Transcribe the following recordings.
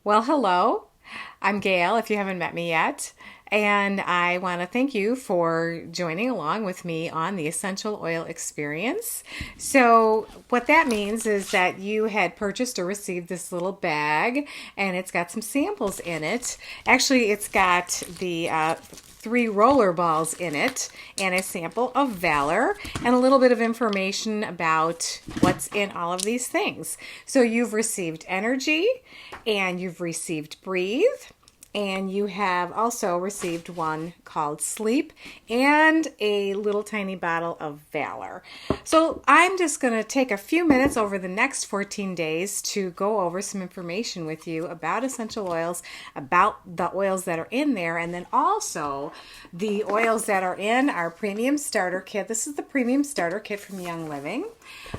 Well, hello. I'm Gail, if you haven't met me yet. And I want to thank you for joining along with me on the Essential Oil Experience. So, what that means is that you had purchased or received this little bag, and it's got some samples in it. Actually, it's got the three roller balls in it and a sample of Valor and a little bit of information about what's in all of these things. So you've received energy and you've received breathe and you have also received one called Sleep and a little tiny bottle of Valor. So I'm just going to take a few minutes over the next 14 days to go over some information with you about essential oils, about the oils that are in there, and then also the oils that are in our premium starter kit. This is the premium starter kit from Young Living.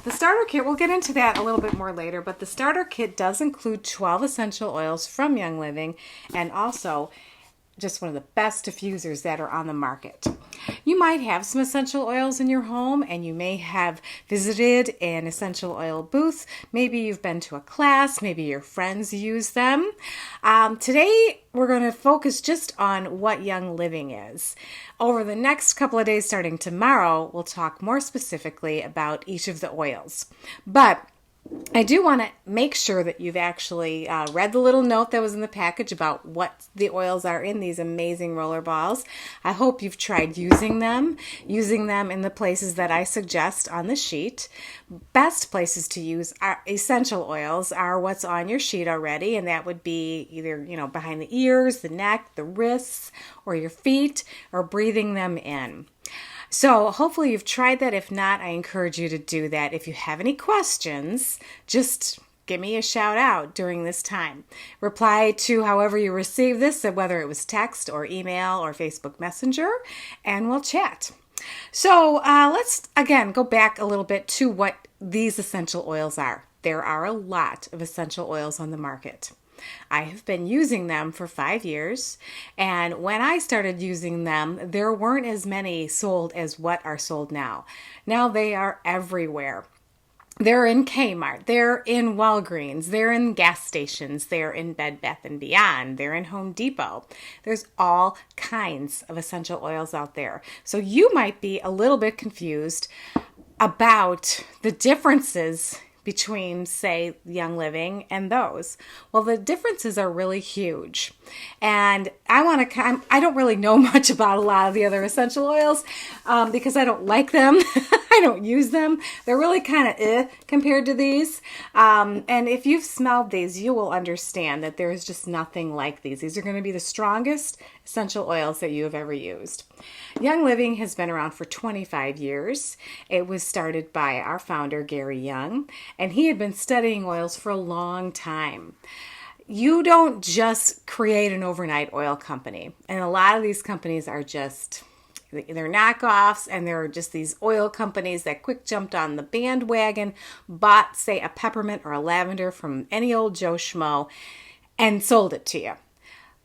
The starter kit, we'll get into that a little bit more later, but the starter kit does include 12 essential oils from Young Living and also just one of the best diffusers that are on the market. You might have some essential oils in your home and you may have visited an essential oil booth. Maybe you've been to a class, maybe your friends use them. Today we're going to focus just on what Young Living is. Over the next couple of days starting tomorrow, we'll talk more specifically about each of the oils. But I do want to make sure that you've actually read the little note that was in the package about what the oils are in these amazing roller balls. I hope you've tried using them in the places that I suggest on the sheet. Best places to use our essential oils are what's on your sheet already, and that would be either, behind the ears, the neck, the wrists, or your feet, or breathing them in. So hopefully you've tried that. If not, I encourage you to do that. If you have any questions, just give me a shout out during this time. Reply to however you receive this, whether it was text or email or Facebook Messenger, and we'll chat. So let's again go back a little bit to what these essential oils are. There are a lot of essential oils on the market. I have been using them for 5 years, and when I started using them, there weren't as many sold as what are sold now. Now they are everywhere. They're in Kmart, they're in Walgreens, they're in gas stations, they're in Bed Bath & Beyond, they're in Home Depot. There's all kinds of essential oils out there. So you might be a little bit confused about the differences between, say, Young Living and those. Well, the differences are really huge. And I don't really know much about a lot of the other essential oils because I don't like them. I don't use them. They're really kind of compared to these. And if you've smelled these, you will understand that there is just nothing like these. These are going to be the strongest essential oils that you have ever used. Young Living has been around for 25 years. It was started by our founder, Gary Young, and he had been studying oils for a long time. You don't just create an overnight oil company. And a lot of these companies are they're knockoffs, and they're just these oil companies that quick jumped on the bandwagon, bought, say, a peppermint or a lavender from any old Joe Schmo, and sold it to you.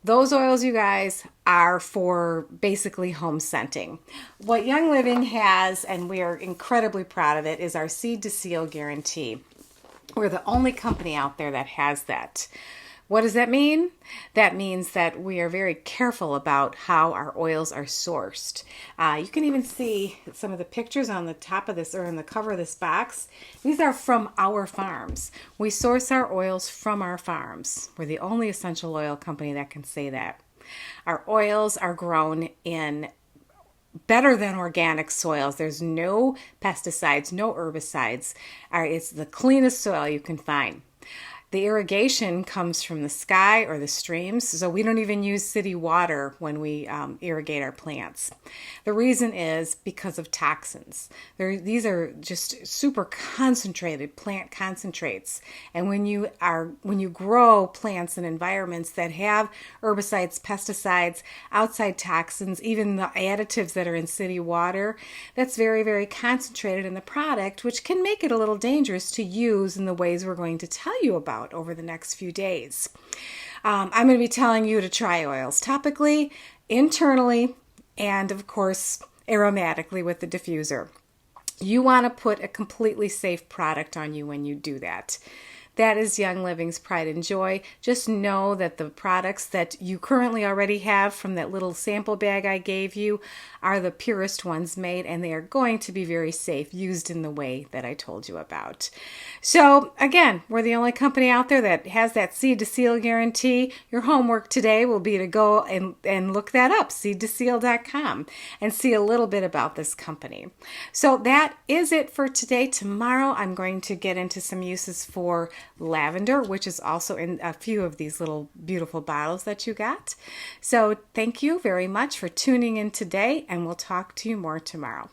Those oils, you guys, are for basically home scenting. What Young Living has, and we are incredibly proud of it, is our Seed to Seal guarantee. We're the only company out there that has that. What does that mean? That means that we are very careful about how our oils are sourced. You can even see some of the pictures on the top of this or in the cover of this box. These are from our farms. We source our oils from our farms. We're the only essential oil company that can say that. Our oils are grown in better than organic soils. There's no pesticides, no herbicides. It's the cleanest soil you can find. The irrigation comes from the sky or the streams, so we don't even use city water when we irrigate our plants. The reason is because of toxins. These are just super concentrated plant concentrates, and when you grow plants in environments that have herbicides, pesticides, outside toxins, even the additives that are in city water, that's very, very concentrated in the product, which can make it a little dangerous to use in the ways we're going to tell you about over the next few days. I'm going to be telling you to try oils topically, internally, and of course aromatically with the diffuser. You want to put a completely safe product on you when you do that. that is Young Living's pride and joy. Just know that the products that you currently already have from that little sample bag I gave you are the purest ones made, and they are going to be very safe used in the way that I told you about. So again, we're the only company out there that has that seed to seal guarantee. Your homework today will be to go and look that up, seedtoseal.com, and see a little bit about this company. So that is it for today. Tomorrow I'm going to get into some uses for lavender, which is also in a few of these little beautiful bottles that you got. So thank you very much for tuning in today, and we'll talk to you more tomorrow.